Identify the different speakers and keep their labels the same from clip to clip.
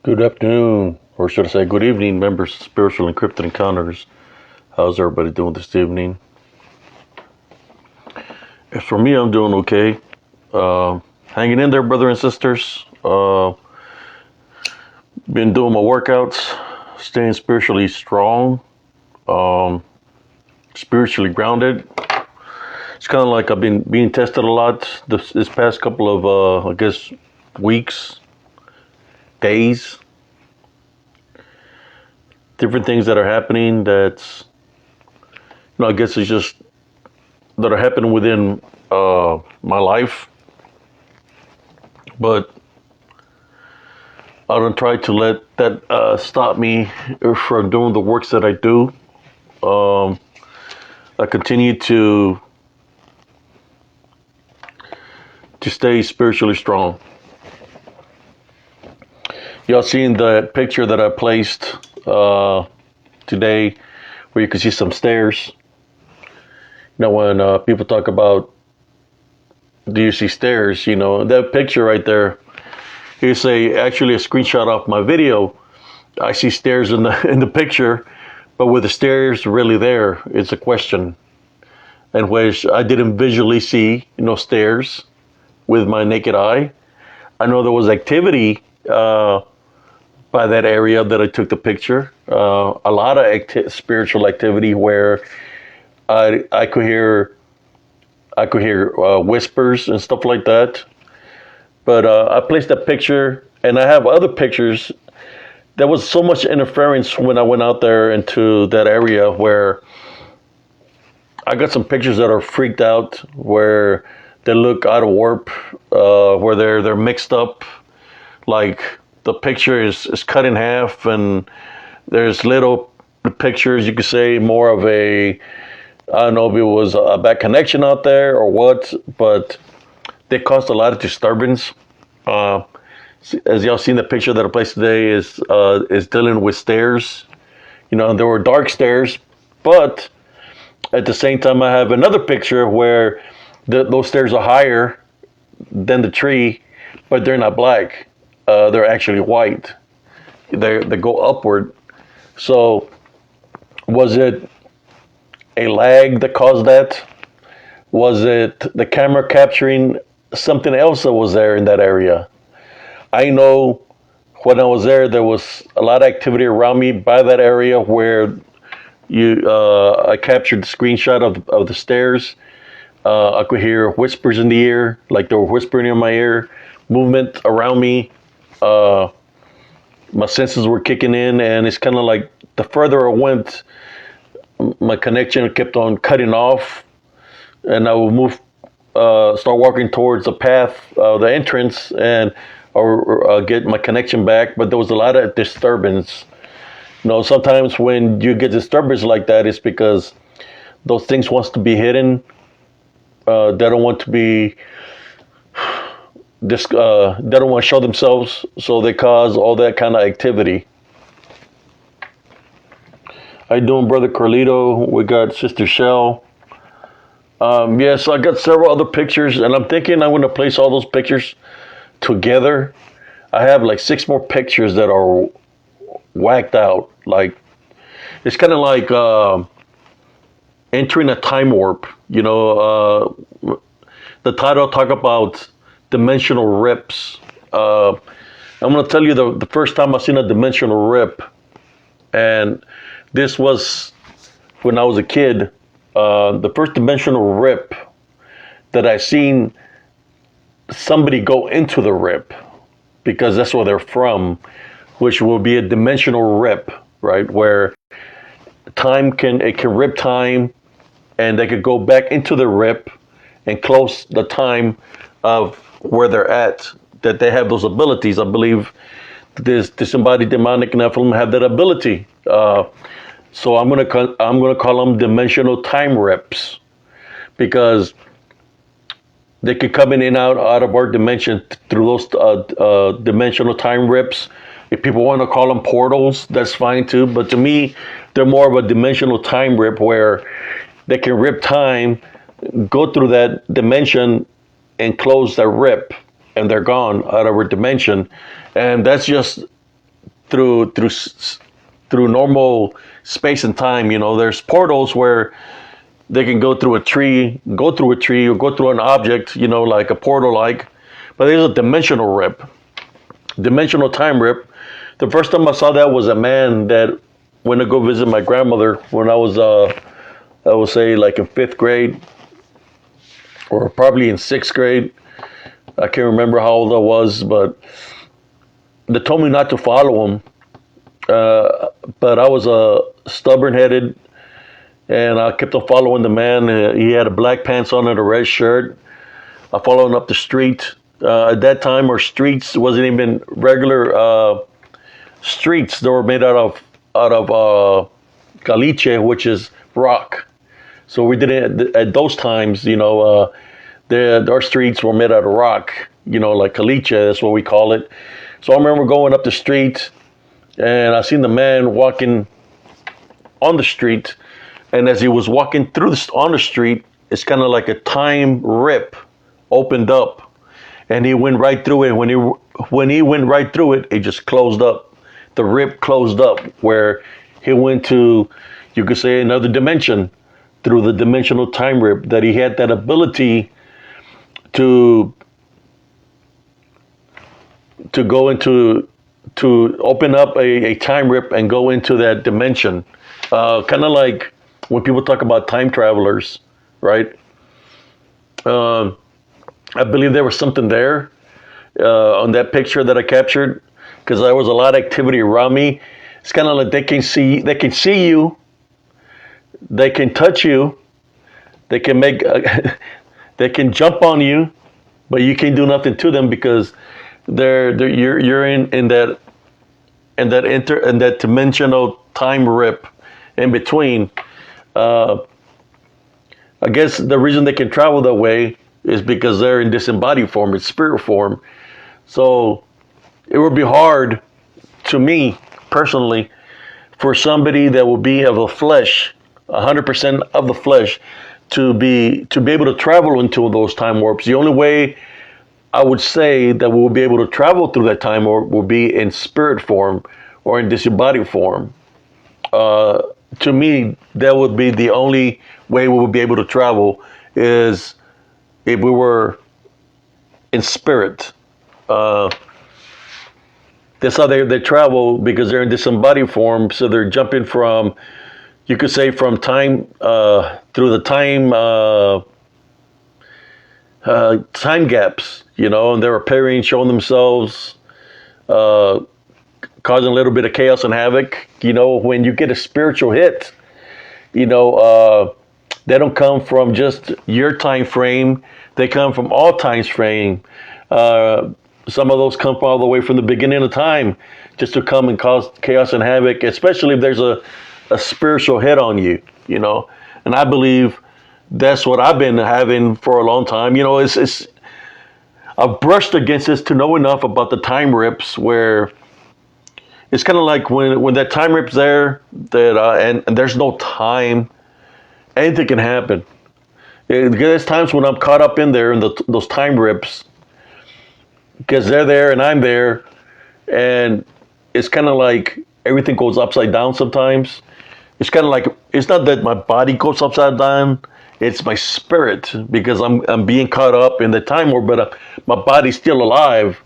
Speaker 1: Good afternoon, or should I say good evening, members of Spiritual Encrypted Encounters. How's everybody doing this evening? As for me, I'm doing okay. Hanging in there, brother and sisters. Been doing my workouts, staying spiritually strong, spiritually grounded. It's kind of like I've been being tested a lot this past couple of, weeks, days. Different things that are happening that's, I guess it's just that are happening within my life. But I don't try to let that stop me from doing the works that I do. I continue to stay spiritually strong. Y'all seen the picture that I placed today where you can see some stairs. When people talk about, do you see stairs? That picture right there, here's actually a screenshot off my video. I see stairs in the picture, but were the stairs really there? It's a question. In which I didn't visually see, stairs with my naked eye. I know there was activity by that area that I took the picture. A lot of spiritual activity where I could hear whispers and stuff like that. But I placed that picture, and I have other pictures. There was so much interference when I went out there into that area where I got some pictures that are freaked out, where they look out of warp, where they're mixed up, like the picture is cut in half, and there's little pictures, you could say, more of a, I don't know if it was a bad connection out there or what, but they caused a lot of disturbance. As y'all seen, the picture that I placed today is dealing with stairs. There were dark stairs, but at the same time, I have another picture where those stairs are higher than the tree, but they're not black. They're actually white. They go upward. So, was it a lag that caused that? Was it the camera capturing something else that was there in that area? I know when I was there was a lot of activity around me by that area where I captured the screenshot of the stairs. I could hear whispers in the ear, like they were whispering in my ear, movement around me. My senses were kicking in, and it's kind of like the further I went, my connection kept on cutting off, and I would start walking towards the path, the entrance, and or get my connection back. But there was a lot of disturbance. Sometimes when you get disturbance like that, it's because those things wants to be hidden. They don't want to be. They don't want to show themselves, so they cause all that kind of activity. How you doing, Brother Carlito? We got Sister Shell. Yes, I got several other pictures, and I'm thinking I'm going to place all those pictures together. I have like 6 more pictures that are whacked out. Like, it's kind of like entering a time warp. The title talk about dimensional rips. I'm going to tell you the first time I seen a dimensional rip, and this was when I was a kid. The first dimensional rip that I seen somebody go into the rip, because that's where they're from, which will be a dimensional rip, right? Where time can rip time, and they could go back into the rip and close the time of where they're at. That they have those abilities. I believe this embodied demonic Nephilim have that ability. So I'm gonna call them dimensional time rips, because they could come in and out of our dimension through those dimensional time rips. If people want to call them portals, that's fine too. But to me, they're more of a dimensional time rip, where they can rip time, go through that dimension, and close that rip, and they're gone out of our dimension. And that's just through normal space and time. There's portals where they can go through a tree, or go through an object, like a portal but there's a dimensional time rip. The first time I saw that was a man that went to go visit my grandmother when I was, I would say, like in 5th grade, or probably in 6th grade. I can't remember how old I was, but they told me not to follow him. But I was stubborn-headed, and I kept on following the man. He had a black pants on and a red shirt. I followed him up the street. At that time, our streets wasn't even regular streets. They were made out of caliche, which is rock. So we didn't, at those times, our streets were made out of rock, like caliche, that's what we call it. So I remember going up the street, and I seen the man walking on the street, and as he was walking on the street, it's kind of like a time rip opened up, and he went right through it. When he went right through it, it just closed up. The rip closed up, where he went to, you could say, another dimension through the dimensional time rip. That he had that ability to go into, to open up a time rip and go into that dimension. Kind of like when people talk about time travelers, right? I believe there was something there on that picture that I captured, because there was a lot of activity around me. It's kind of like they can see you, they can touch you, they can make, they can jump on you, but you can't do nothing to them, because you're in that dimensional time rip in between. I guess the reason they can travel that way is because they're in disembodied form, it's spirit form. So it would be hard to me personally for somebody that will be of the flesh, 100% of the flesh, to be able to travel into those time warps. The only way I would say that we'll be able to travel through that time warp will be in spirit form or in disembodied form. To me, that would be the only way we would be able to travel, is if we were in spirit. That's how they travel, because they're in disembodied form. So they're jumping from, you could say, from time through the time gaps, and they're appearing, showing themselves, causing a little bit of chaos and havoc. When you get a spiritual hit, they don't come from just your time frame. They come from all times frame. Some of those come all the way from the beginning of time, just to come and cause chaos and havoc, especially if there's a spiritual hit on you, And I believe that's what I've been having for a long time. I've brushed against this to know enough about the time rips, where it's kind of like when that time rip's there, that and there's no time, anything can happen. There's times when I'm caught up in there in those time rips, because they're there and I'm there, and it's kind of like everything goes upside down sometimes. It's kind of like, it's not that my body goes upside down, it's my spirit, because I'm being caught up in the time warp, but my body's still alive.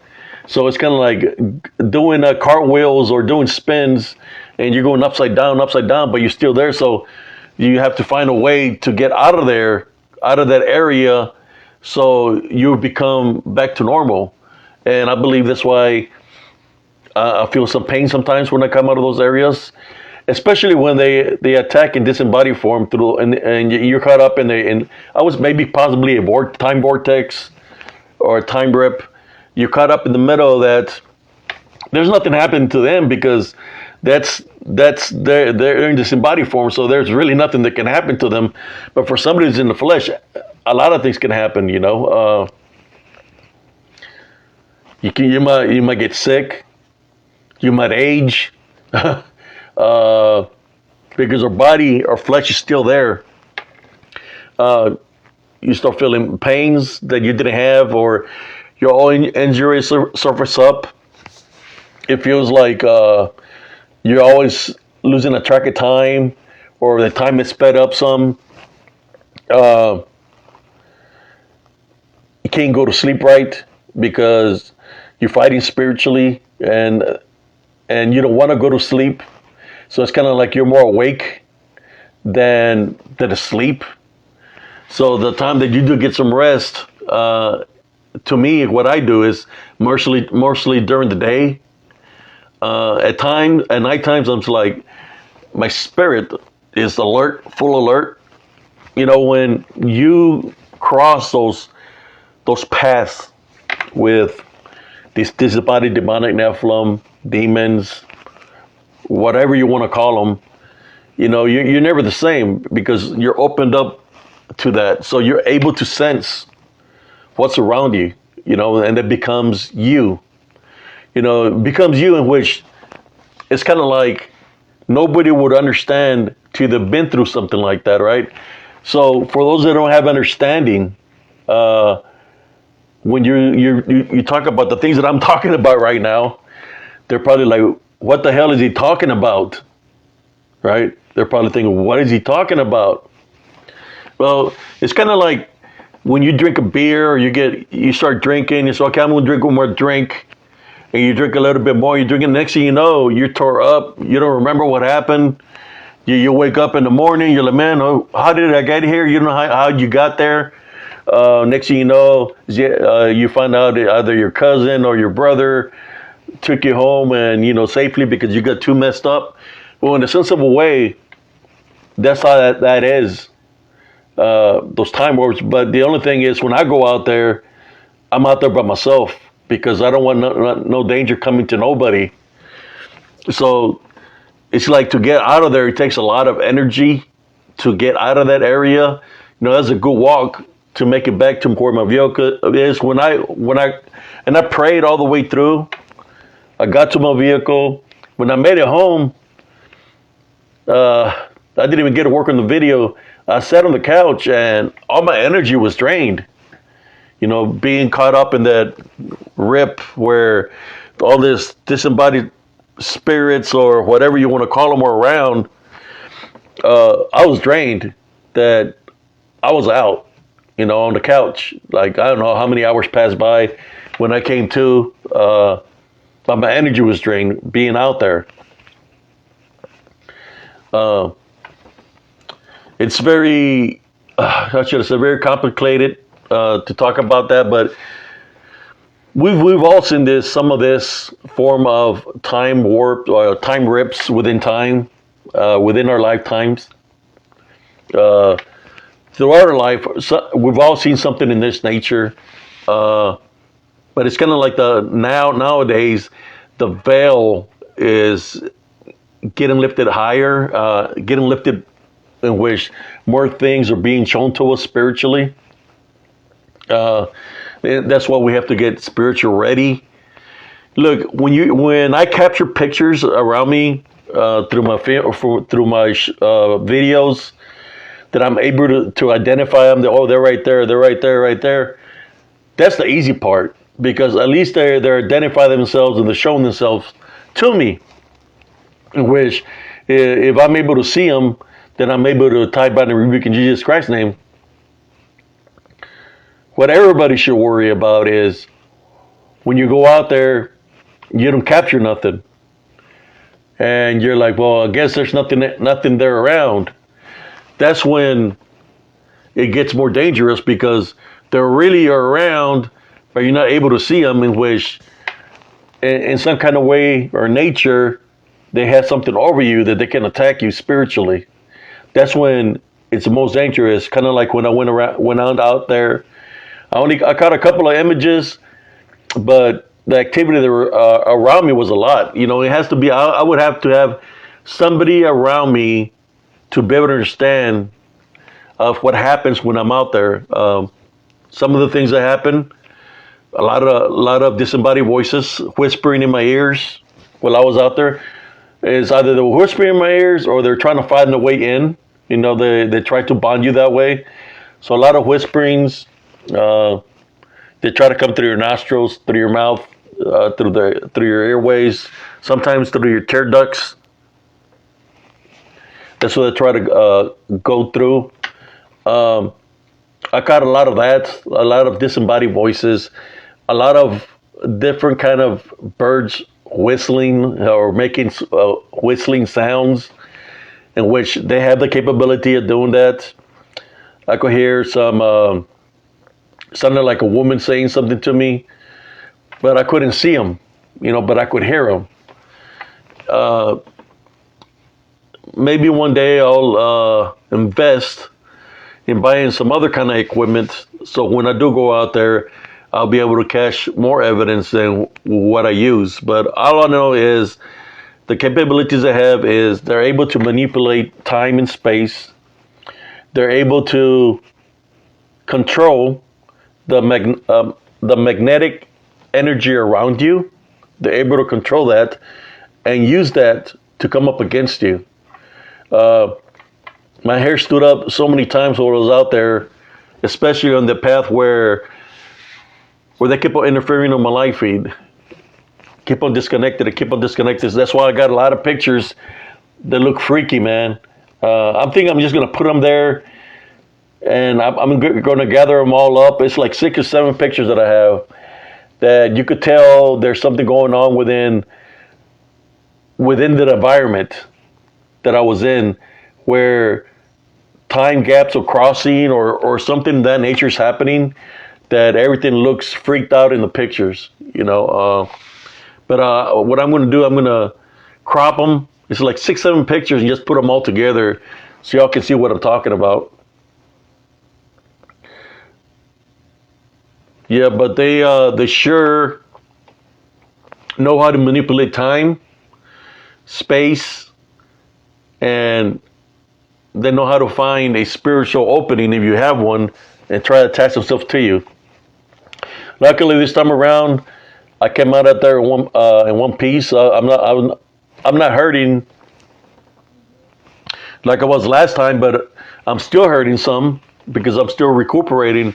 Speaker 1: So it's kind of like doing cartwheels or doing spins, and you're going upside down, but you're still there. So you have to find a way to get out of there, out of that area, so you become back to normal. And I believe that's why I feel some pain sometimes when I come out of those areas, especially when they attack in disembodied form through, and you're caught up in I was maybe possibly a time vortex or a time rip. You're caught up in the middle of that. There's nothing happening to them, because they're in disembodied form, so there's really nothing that can happen to them. But for somebody who's in the flesh, a lot of things can happen. You might get sick. You might age, because our flesh is still there. You start feeling pains that you didn't have, or your own injuries surface up. It feels like You're always losing a track of time, or the time is sped up some. Uh, you can't go to sleep right because you're fighting spiritually, and you don't want to go to sleep. So it's kind of like you're more awake than asleep. So the time that you do get some rest, to me, what I do is mostly during the day. At night times, I'm just like my spirit is alert, full alert. You know, when you cross those paths with these disembodied demonic Nephilim, demons, whatever you want to call them, you know, you're never the same because you're opened up to that. So you're able to sense what's around you, you know, and it becomes you. You know, it becomes you, in which it's kind of like nobody would understand till they've been through something like that, right? So for those that don't have understanding, when you talk about the things that I'm talking about right now, they're probably like, "What the hell is he talking about?" Right? They're probably thinking, "What is he talking about?" Well, it's kind of like when you drink a beer, or you start drinking. You say, "Okay, I'm gonna drink one more drink," and you drink a little bit more. You drink it. Next thing you know, you're tore up. You don't remember what happened. You wake up in the morning. You're like, "Man, oh, how did I get here?" You don't know how you got there. Next thing you know, you find out that either your cousin or your brother took you home, and safely, because you got too messed up. Well, in a sense of a way, that's how that is. Those time warps. But the only thing is, when I go out there, I'm out there by myself because I don't want no danger coming to nobody. So it's like, to get out of there, it takes a lot of energy to get out of that area. That's a good walk to make it back to where my vehicle is. When I prayed all the way through, I got to my vehicle. When I made it home, I didn't even get to work on the video. I sat on the couch and all my energy was drained. Being caught up in that rip where all this disembodied spirits, or whatever you want to call them, were around. I was drained, that I was out, on the couch. Like, I don't know how many hours passed by when I came to. But my energy was drained being out there. It's very, how should I say, very complicated to talk about that, but we've all seen some of this form of time warp, or time rips within time, within our lifetimes. Throughout our life, we've all seen something in this nature. But it's kind of like nowadays, the veil is getting lifted higher, getting lifted, in which more things are being shown to us spiritually. That's why we have to get spiritual ready. Look, when I capture pictures around me through my videos, that I'm able to identify them. They're right there. They're right there. Right there. That's the easy part, because at least they're identifying themselves and they're showing themselves to me. In which, if I'm able to see them, then I'm able to tie, bind, and rebuke in Jesus Christ's name. What everybody should worry about is, when you go out there, you don't capture nothing, and you're like, well, I guess there's nothing there around. That's when it gets more dangerous, because they really are around, but you're not able to see them, in which, in some kind of way or nature, they have something over you that they can attack you spiritually. That's when it's the most dangerous. Kind of like when I went out there. I caught a couple of images, but the activity that were around me was a lot. It has to be. I would have to have somebody around me to be able to understand of what happens when I'm out there. Some of the things that happen, a lot of disembodied voices whispering in my ears while I was out there. Is either they're whispering in my ears, or they're trying to find a way in. They try to bond you that way. So a lot of whisperings. They try to come through your nostrils, through your mouth, through your airways, sometimes through your tear ducts. That's what I try to go through. Um, I caught a lot of that, a lot of disembodied voices, a lot of different kind of birds whistling or making whistling sounds, in which they have the capability of doing that. I could hear some sounded like a woman saying something to me, but I couldn't see them, but I could hear them. Uh, Maybe one day I'll invest in buying some other kind of equipment, so when I do go out there, I'll be able to catch more evidence than what I use. But all I know is the capabilities they have is they're able to manipulate time and space. They're able to control the magnetic energy around you. They're able to control that and use that to come up against you. Uh, my hair stood up so many times while I was out there, especially on the path where they keep on interfering on my live feed. Keep on disconnected. Keep on disconnected. That's why I got a lot of pictures that look freaky, man. I'm thinking I'm just gonna put them there, and I'm going to gather them all up. It's like 6 or 7 pictures that I have that you could tell there's something going on within the environment that I was in, where time gaps are crossing or something of that nature is happening, that everything looks freaked out in the pictures, But what I'm going to do, I'm going to crop them. It's like 6, 7 pictures and just put them all together so y'all can see what I'm talking about. Yeah, but they sure know how to manipulate time, space, and they know how to find a spiritual opening if you have one and try to attach themselves to you. Luckily, this time around, I came out there in one piece. I'm not hurting like I was last time, but I'm still hurting some because I'm still recuperating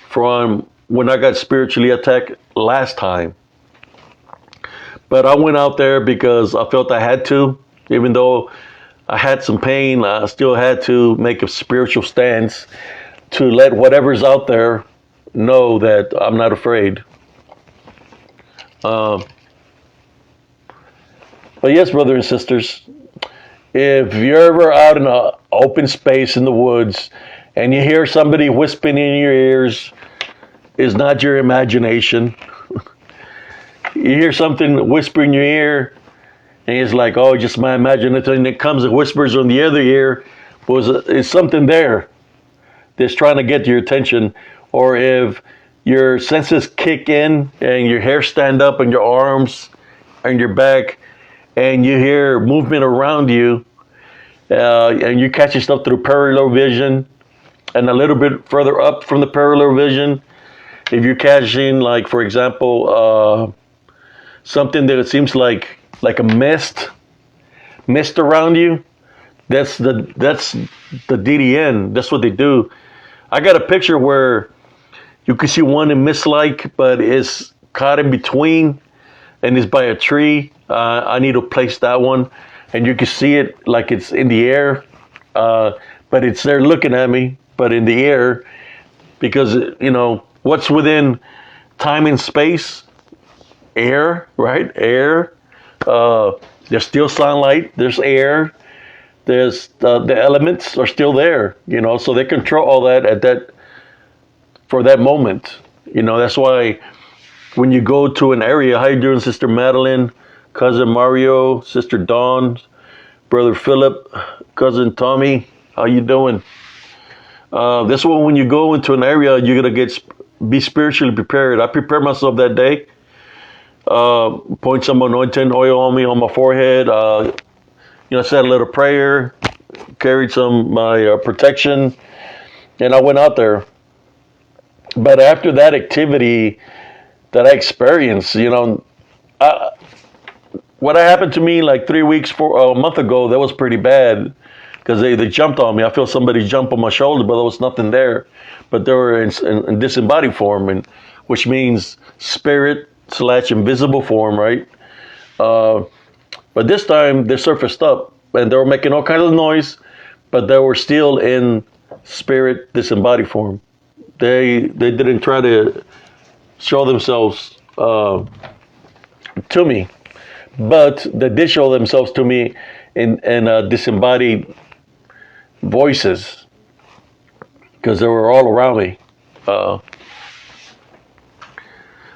Speaker 1: from when I got spiritually attacked last time. But I went out there because I felt I had to, even though I had some pain. I still had to make a spiritual stance to let whatever's out there know that I'm not afraid. But yes, brothers and sisters, if you're ever out in an open space in the woods and you hear somebody whispering in your ears, it's not your imagination. You hear something whisper in your ear, and it's like, oh, just my imagination. And it comes and whispers on the other ear, it's something there that's trying to get your attention. Or if your senses kick in and your hair stand up and your arms and your back, and you hear movement around you, and you catch yourself through peripheral vision, and a little bit further up from the peripheral vision, if you're catching, like, for example, something that it seems like a mist around you, that's the DDN. That's what they do. I got a picture where you can see one in mist-like, but it's caught in between, and it's by a tree. I need to place that one, and you can see it like it's in the air, but it's there looking at me, but in the air, because what's within time and space? Air, right? Air. There's still sunlight. There's air. There's the elements are still there. So they control all that for that moment. That's why when you go to an area, how you doing, Sister Madeline, Cousin Mario, Sister Dawn, Brother Philip, Cousin Tommy, how you doing? That's why when you go into an area, you're gonna be spiritually prepared. I prepared myself that day. Point some anointing oil on me on my forehead. Said a little prayer, carried some my protection, and I went out there. But after that activity that I experienced, what happened to me like 3 weeks, a month ago, that was pretty bad because they jumped on me. I felt somebody jump on my shoulder, but there was nothing there. But they were in disembodied form, which means spirit/invisible form, right? But this time they surfaced up, and they were making all kinds of noise, but they were still in spirit disembodied form. They didn't try to show themselves to me, but they did show themselves to me in disembodied voices, because they were all around me. Well,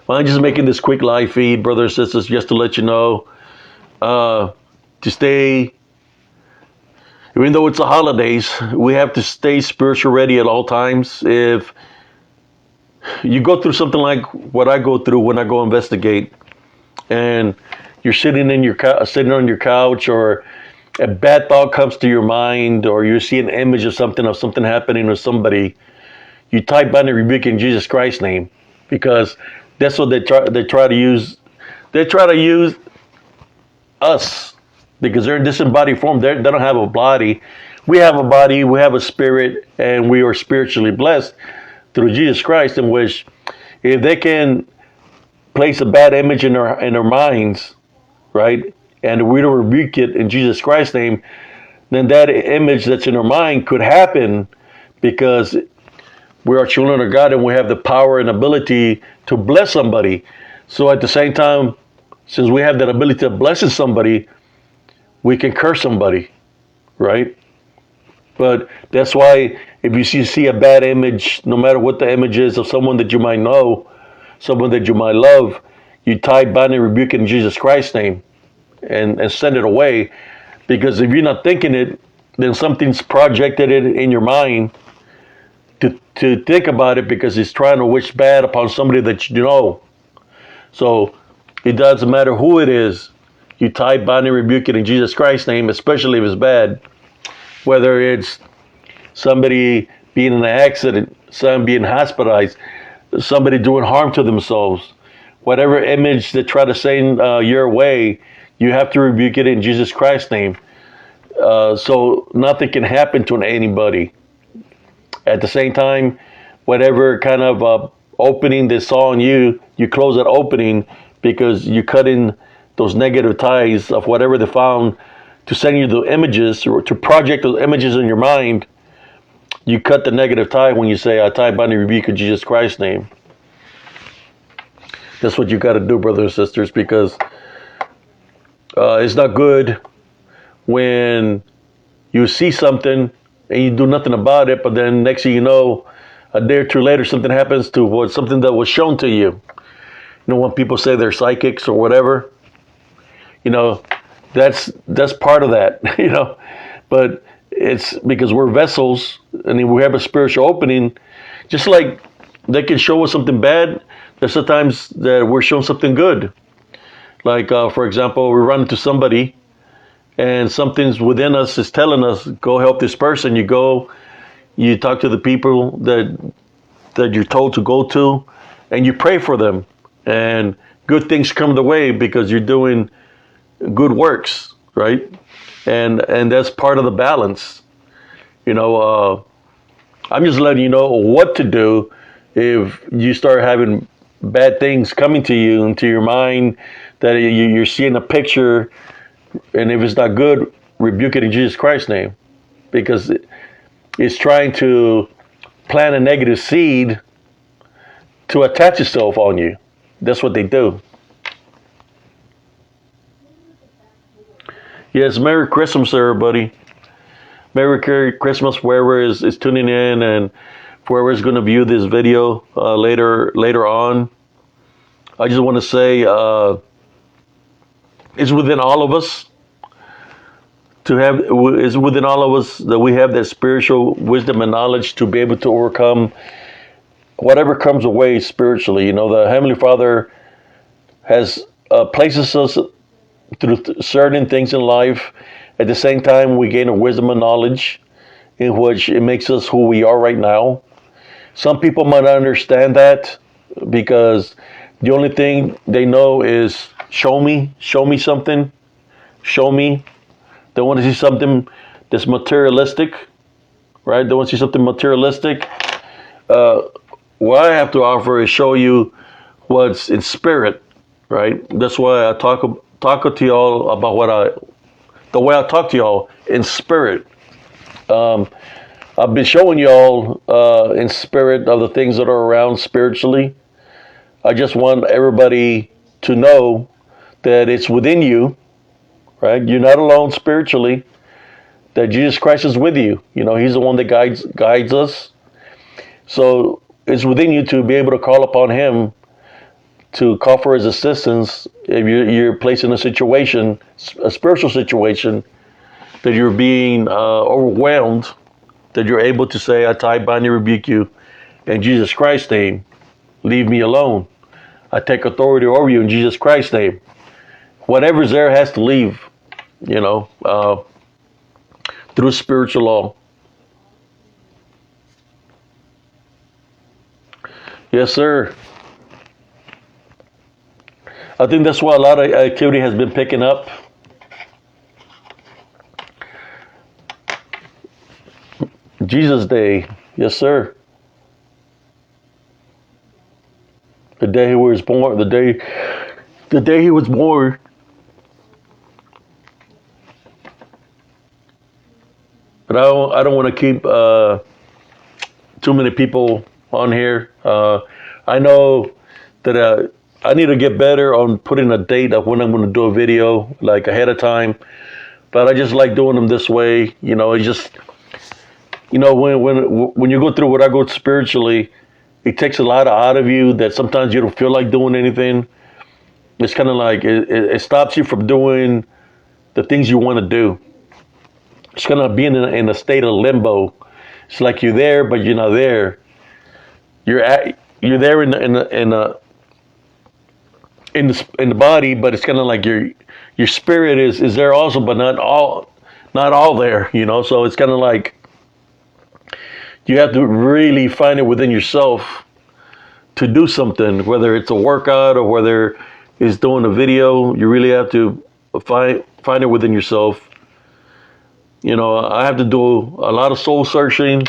Speaker 1: I'm just making this quick live feed, brothers and sisters, just to let you know, to stay, even though it's the holidays, we have to stay spiritual ready at all times. If you go through something like what I go through when I go investigate, and you're sitting on your couch, or a bad thought comes to your mind, or you see an image of something happening to somebody, you type bind and rebuke in Jesus Christ's name, because that's what they try to use. They try to use us, because they're in disembodied form. They don't have a body. We have a body, we have a spirit, and we are spiritually blessed through Jesus Christ, in which if they can place a bad image in their minds, right, and we don't rebuke it in Jesus Christ's name, then that image that's in our mind could happen, because we are children of God and we have the power and ability to bless somebody. So at the same time, since we have that ability to bless somebody, we can curse somebody, right? But that's why if you see a bad image, no matter what the image is of someone that you might know, someone that you might love, you type bind and rebuke in Jesus Christ's name and send it away. Because if you're not thinking it, then something's projected it in your mind to think about it, because it's trying to wish bad upon somebody that you know. So it doesn't matter who it is. You type bind and rebuke it in Jesus Christ's name, especially if it's bad. Whether it's somebody being in an accident, somebody being hospitalized, somebody doing harm to themselves, whatever image they try to send your way, you have to rebuke it in Jesus Christ's name. So nothing can happen to anybody. At the same time, whatever kind of opening they saw in you, you close that opening, because you cut in those negative ties of whatever they found to send you the images, or to project those images in your mind. You cut the negative tie when you say, I tie bind and rebuke in Jesus Christ's name. That's what you got to do, brothers and sisters, because it's not good when you see something and you do nothing about it, but then next thing you know, a day or two later, something happens to something that was shown to you. You know, when people say they're psychics or whatever, you know, that's part of that, you know. But it's because we're vessels, and we have a spiritual opening. Just like they can show us something bad, there's sometimes that we're shown something good. Like, for example, we run into somebody, and something's within us is telling us, go help this person. You go, you talk to the people that you're told to go to, and you pray for them. And good things come the way because you're doing good works, right? And that's part of the balance. You know, I'm just letting you know what to do if you start having bad things coming to you into your mind, that you're seeing a picture, and if it's not good, rebuke it in Jesus Christ's name, because it's trying to plant a negative seed to attach itself on you. That's what they do. Yes, Merry Christmas, everybody. Merry Christmas, wherever is tuning in, and whoever is going to view this video later on. I just want to say it's within all of us it's within all of us that we have that spiritual wisdom and knowledge to be able to overcome whatever comes away spiritually. You know, the Heavenly Father has places us through certain things in life. At the same time, we gain a wisdom and knowledge in which it makes us who we are right now. Some people might not understand that because the only thing they know is show me something, show me. They want to see something that's materialistic, right? They want to see something materialistic. What I have to offer is show you what's in spirit, right? That's why I talk to y'all about what I the way I talk to y'all in spirit. I've been showing y'all in spirit of the things that are around spiritually. I just want everybody to know that it's within you, right? You're not alone spiritually. That Jesus Christ is with you. You know, He's the one that guides us. So it's within you to be able to call upon Him to call for His assistance if you're placed in a situation, a spiritual situation, that you're being overwhelmed, that you're able to say, I tie, bind, and rebuke you in Jesus Christ's name. Leave me alone. I take authority over you in Jesus Christ's name. Whatever's there has to leave, you know, through spiritual law. Yes, sir. I think that's why a lot of activity has been picking up. Jesus Day. Yes, sir. The day He was born. The day He was born. But I don't want to keep too many people on here. I know that I need to get better on putting a date of when I'm going to do a video, like ahead of time. But I just like doing them this way. You know, it's just, you know, when you go through what I go spiritually, it takes a lot out of you that sometimes you don't feel like doing anything. It's kind of like it stops you from doing the things you want to do. It's kind of being in a state of limbo. It's like you're there, but you're not there. You're there in the body, but it's kind of like your spirit is there also, but not all there. You know, so it's kind of like you have to really find it within yourself to do something, whether it's a workout or whether it's doing a video. You really have to find it within yourself. You know, I have to do a lot of soul searching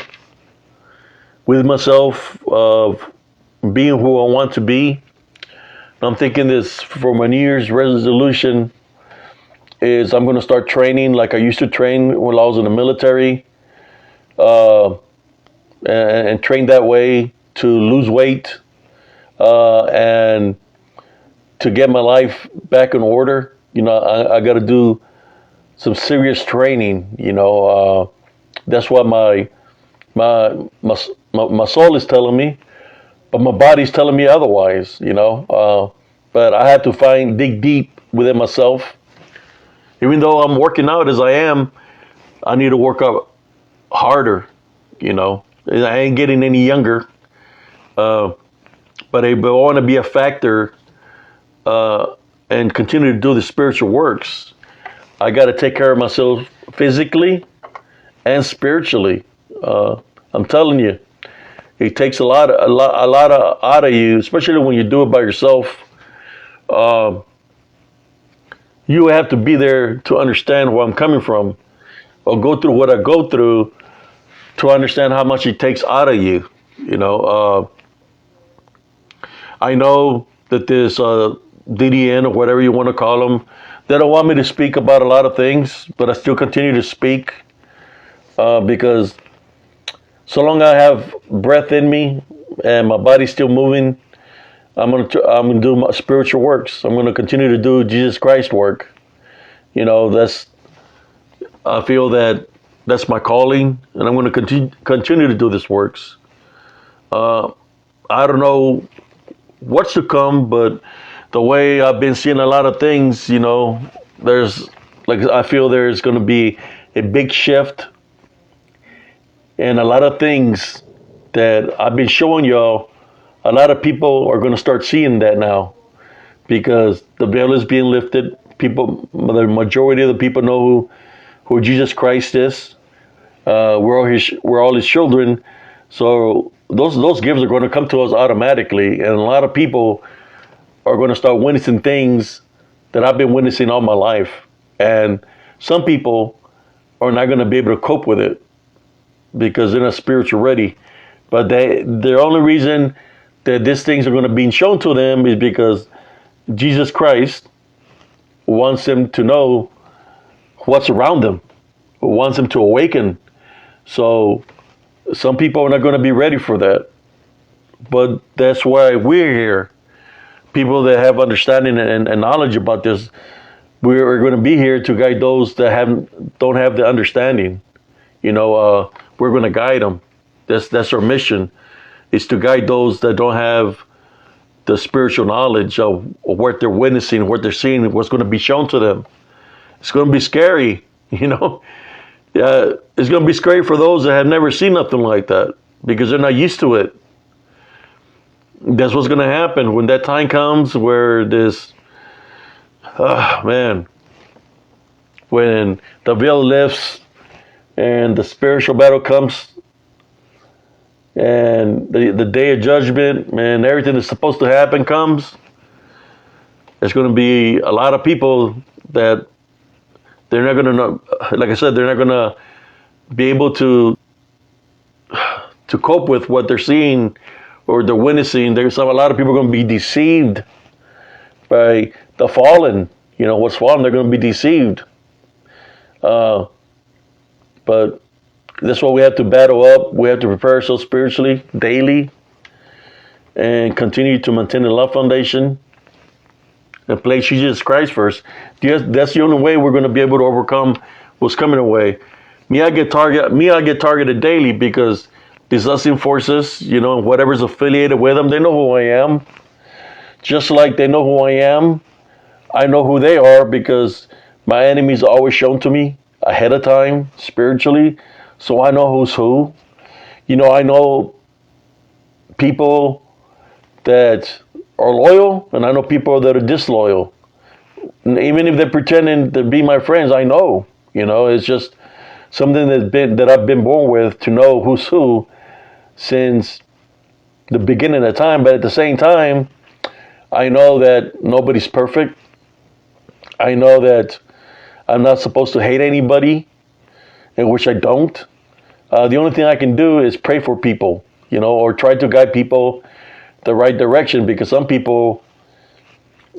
Speaker 1: with myself of being who I want to be. I'm thinking this for my New Year's resolution is I'm going to start training like I used to train when I was in the military, and train that way to lose weight and to get my life back in order. You know, I got to do some serious training. You know, that's what my soul is telling me, but my body's telling me otherwise. You know, but I have to dig deep within myself. Even though I'm working out as I am, I need to work out harder. You know, I ain't getting any younger, but I want to be a factor and continue to do the spiritual works. I got to take care of myself physically and spiritually. I'm telling you, it takes a lot out of you, especially when you do it by yourself. You have to be there to understand where I'm coming from, or go through what I go through to understand how much it takes out of you. You know, I know that this DDN or whatever you want to call them, they don't want me to speak about a lot of things, but I still continue to speak because so long I have breath in me and my body's still moving, I'm gonna do my spiritual works. I'm gonna continue to do Jesus Christ work. You know, I feel that that's my calling, and I'm gonna continue to do this works. I don't know what's to come, but the way I've been seeing a lot of things, you know, I feel there's gonna be a big shift, and a lot of things that I've been showing y'all. A lot of people are going to start seeing that now because the veil is being lifted. The majority of the people know who Jesus Christ is. We're all His children. So those gifts are going to come to us automatically. And a lot of people are going to start witnessing things that I've been witnessing all my life. And some people are not going to be able to cope with it because they're not spiritual ready. But the only reason that these things are going to be shown to them is because Jesus Christ wants them to know what's around them, wants them to awaken. So some people are not going to be ready for that. But that's why we're here. People that have understanding and knowledge about this, we're going to be here to guide those that don't have the understanding. We're going to guide them. That's our mission, is to guide those that don't have the spiritual knowledge of what they're witnessing, what they're seeing, what's going to be shown to them. It's going to be scary, Yeah, it's going to be scary for those that have never seen nothing like that because they're not used to it. That's what's going to happen when that time comes where when the veil lifts and the spiritual battle comes and the day of judgment and everything that's supposed to happen comes, there's going to be a lot of people that they're not going to know, like I said, they're not going to be able to cope with what they're seeing or they're witnessing. There's a lot of people going to be deceived by the fallen. What's fallen, they're going to be deceived. But that's why we have to battle up. We have to prepare ourselves spiritually daily and continue to maintain the love foundation and place Jesus Christ first. That's the only way we're going to be able to overcome what's coming our way. I get targeted daily because these unseen forces, whatever's affiliated with them, they know who I am. Just like they know who I am, I know who they are because my enemies are always shown to me ahead of time, spiritually. So I know who's who. I know people that are loyal and I know people that are disloyal. And even if they're pretending to be my friends, I know. It's just something that I've been born with, to know who's who since the beginning of time. But at the same time, I know that nobody's perfect. I know that I'm not supposed to hate anybody, in which I don't. The only thing I can do is pray for people, or try to guide people the right direction, because some people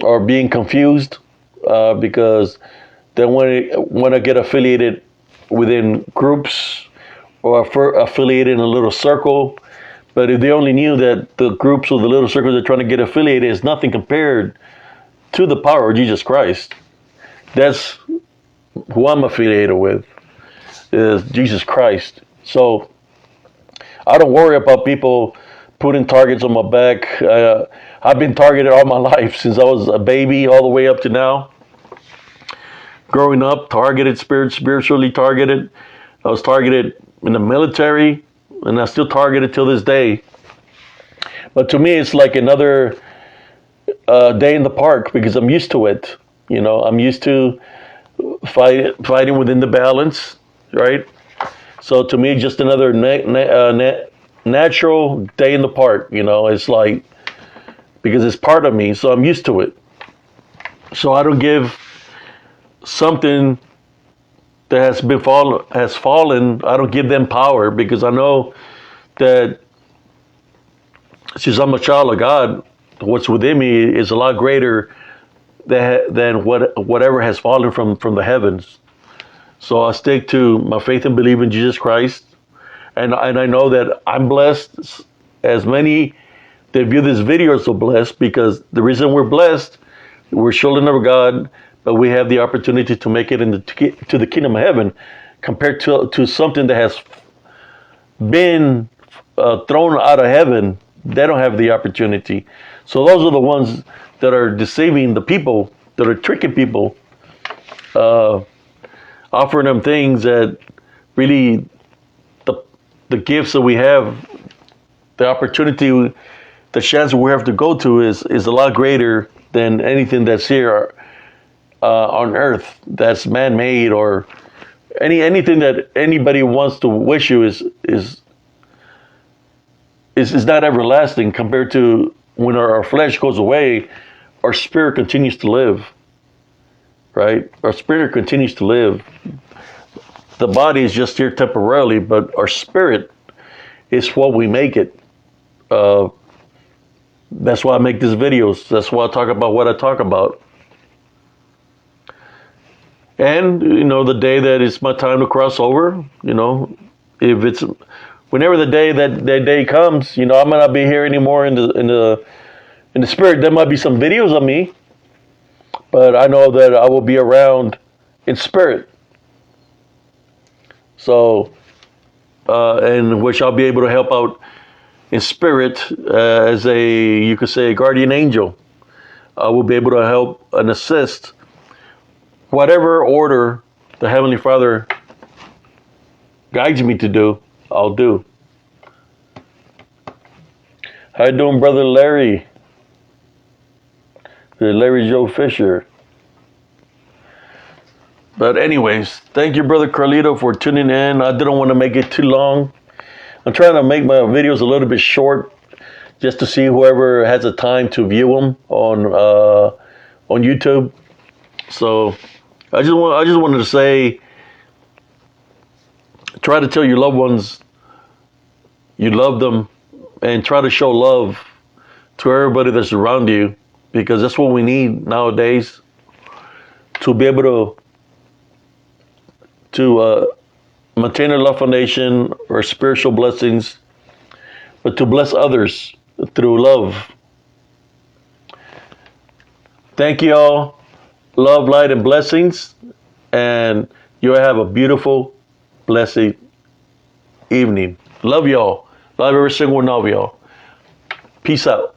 Speaker 1: are being confused because they want to get affiliated within groups or affiliated in a little circle. But if they only knew that the groups or the little circles they're trying to get affiliated is nothing compared to the power of Jesus Christ. That's who I'm affiliated with, is Jesus Christ. So I don't worry about people putting targets on my back. I've been targeted all my life since I was a baby all the way up to now. Growing up, targeted, spiritually targeted. I was targeted in the military, and I'm still targeted till this day. But to me, it's like another day in the park because I'm used to it. I'm used to fighting within the balance, right? So to me, just another natural day in the park. It's like, because it's part of me, so I'm used to it. So I don't give something that has fallen. I don't give them power, because I know that since I'm a child of God, what's within me is a lot greater than whatever has fallen from the heavens. So I stick to my faith and believe in Jesus Christ, and I know that I'm blessed, as many that view this video are so blessed, because the reason we're blessed, we're children of God, but we have the opportunity to make it to the kingdom of heaven, compared to something that has been thrown out of heaven. They don't have the opportunity. So those are the ones that are deceiving the people, that are tricking people, offering them things that really, the gifts that we have, the opportunity, the chance we have to go to is a lot greater than anything that's here on earth, that's man-made, or anything that anybody wants to wish you is not everlasting, compared to when our flesh goes away, our spirit continues to live, right? Our spirit continues to live. The body is just here temporarily, but our spirit is what we make it. That's why I make these videos. That's why I talk about what I talk about. And, the day that it's my time to cross over, if it's whenever the day that day comes, I might not be here anymore in the spirit. There might be some videos of me, but I know that I will be around in spirit. So, and which I'll be able to help out in spirit as you could say, a guardian angel. I will be able to help and assist whatever order the Heavenly Father guides me to do, I'll do. How you doing, Brother Larry? Larry Joe Fisher. But anyways, thank you, Brother Carlito, for tuning in. I didn't want to make it too long. I'm trying to make my videos a little bit short, just to see whoever has the time to view them on YouTube. So I just wanted to say, try to tell your loved ones you love them, and try to show love to everybody that's around you, because that's what we need nowadays, to be able to maintain our love foundation or spiritual blessings, but to bless others through love. Thank you all. Love, light, and blessings. And you have a beautiful, blessed evening. Love y'all. Love every single one of y'all. Peace out.